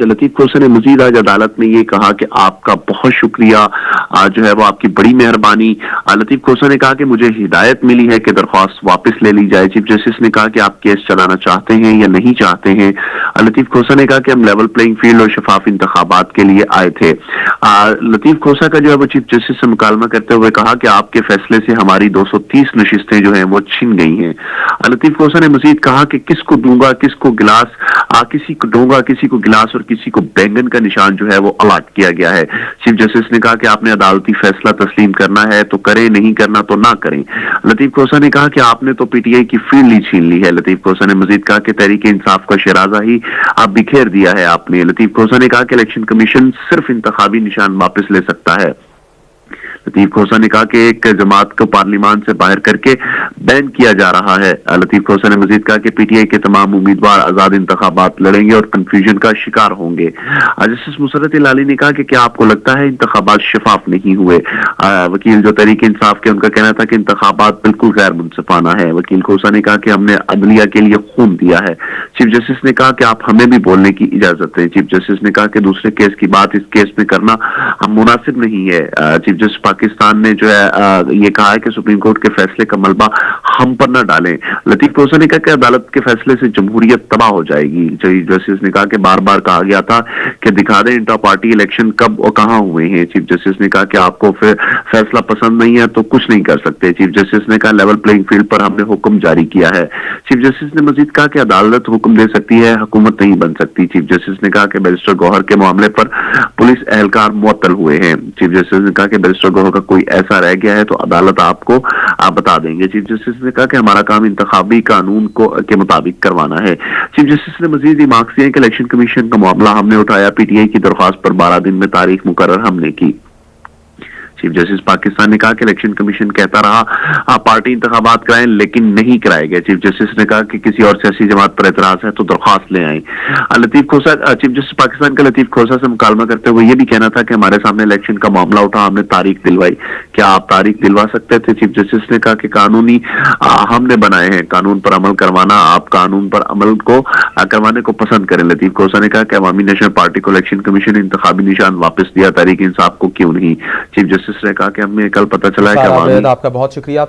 لطیف کھوسا نے مزید آج عدالت میں یہ کہا کہ آپ کا بہت شکریہ، جو ہے وہ آپ کی بڑی مہربانی۔ لطیف کھوسا نے کہا کہ مجھے ہدایت ملی ہے کہ درخواست واپس لے لی جائے۔ چیف جسٹس نے کہا کہ آپ کیس چلانا چاہتے ہیں یا نہیں چاہتے ہیں۔ لطیف کھوسا نے کہا کہ ہم لیول پلینگ فیلڈ اور شفاف انتخابات کے لیے آئے تھے۔ لطیف کھوسا کا جو ہے وہ چیف جسٹس سے مکالمہ کرتے ہوئے کہا کہ آپ کے فیصلے سے ہماری 230 نشستیں جو ہیں وہ چھن گئی ہیں۔ لطیف کھوسا نے مزید کہا کہ کس کو دوں گا، کس کو گلاس، کسی کو دوں گا، کسی کو گلاس اور کسی کو بینگن کا نشان جو ہے وہ الاٹ کیا گیا ہے۔ چیف جسٹس نے کہا کہ آپ نے عدالتی فیصلہ تسلیم کرنا ہے تو کریں، نہیں کرنا تو نہ کریں۔ لطیف کھوسا نے کہا کہ آپ نے تو پی ٹی آئی کی فیلڈ ہی چھین لی ہے۔ لطیف کھوسا نے مزید کہا کہ تحریک انصاف کا شرازہ ہی آپ بکھیر دیا ہے آپ نے۔ لطیف کھوسا نے کہا کہ الیکشن کمیشن صرف انتخابی نشان واپس لے سکتا ہے۔ لطیف کھوسا نے کہا کہ ایک جماعت کو پارلیمان سے باہر کر کے بین کیا جا رہا ہے۔ لطیف کھوسا نے مزید کہا کہ پی ٹی آئی کے تمام امیدوار آزاد انتخابات لڑیں گے اور کنفیوژن کا شکار ہوں گے۔ جسٹس مسرت لالی نے کہا کہ کیا آپ کو لگتا ہے انتخابات شفاف نہیں ہوئے؟ وکیل جو تحریک انصاف کے ان کا کہنا تھا کہ انتخابات بالکل غیر منصفانہ ہے۔ وکیل کھوسا نے کہا کہ ہم نے عدلیہ کے لیے خون دیا ہے۔ چیف جسٹس نے کہا کہ آپ ہمیں بھی بولنے کی اجازت دیں۔ چیف جسٹس نے کہا کہ دوسرے کیس کی بات اس کیس میں کرنا مناسب نہیں ہے۔ چیف جسٹس پاکستان نے جو ہے یہ کہا ہے کہ سپریم کورٹ کے فیصلے کا ملبہ ہم پر نہ ڈالیں۔ لطیف کھوسا نے کہا کہ عدالت کے فیصلے سے جمہوریت تباہ ہو جائے گی۔ چیف جسٹس نے کہا کہ بار بار کہا گیا تھا کہ دکھا دیں انٹر پارٹی الیکشن کب اور کہاں ہوئے ہیں۔ چیف جسٹس نے کہا کہ آپ کو فیصلہ پسند نہیں ہے تو کچھ نہیں کر سکتے۔ چیف جسٹس نے کہا لیول پلینگ فیلڈ پر ہم نے حکم جاری کیا ہے۔ چیف جسٹس نے مزید کہا کہ عدالت حکم دے سکتی ہے، حکومت نہیں بن سکتی۔ چیف جسٹس نے کہا کہ بیرسٹر گوہر کے معاملے پر پولیس اہلکار معطل ہوئے ہیں۔ چیف جسٹس نے کہا کہ بیرسٹر گوہر کا کوئی ایسا رہ گیا ہے تو عدالت آپ کو بتا دیں گے۔ چیف جسٹس نے کہا کہ ہمارا کام انتخابی قانون کے مطابق کروانا ہے۔ چیف جسٹس نے مزید ریمارکس دیے کہ الیکشن کمیشن کا معاملہ ہم نے اٹھایا، پی ٹی آئی کی درخواست پر 12 دن میں تاریخ مقرر ہم نے کی۔ چیف جسٹس پاکستان نے کہا کہ الیکشن کمیشن کہتا رہا پارٹی انتخابات کرائیں لیکن نہیں کرائے گئے۔ چیف جسٹس نے کہا کہ کسی اور سیاسی جماعت پر اعتراض ہے تو درخواست لے آئیں۔ چیف جسٹس پاکستان کا لطیف کھوسا سے مکالمہ کرتے ہوئے یہ بھی کہنا تھا کہ ہمارے سامنے الیکشن کا معاملہ اٹھا، ہم نے تاریخ دلوائی، کیا آپ تاریخ دلوا سکتے تھے؟ چیف جسٹس نے کہا کہ قانونی ہم نے بنائے ہیں، قانون پر عمل کروانا، آپ قانون پر عمل کو کروانے کو پسند کریں۔ لطیف کھوسا نے کہا کہ عوامی نیشنل پارٹی کو الیکشن کمیشن انتخابی نشان واپس دیا، تحریک انصاف کو کیوں نہیں؟ چیف جسٹس نے کہا کہ ہمیں کل پتہ چلا ہے کہ آپ کا بہت شکریہ۔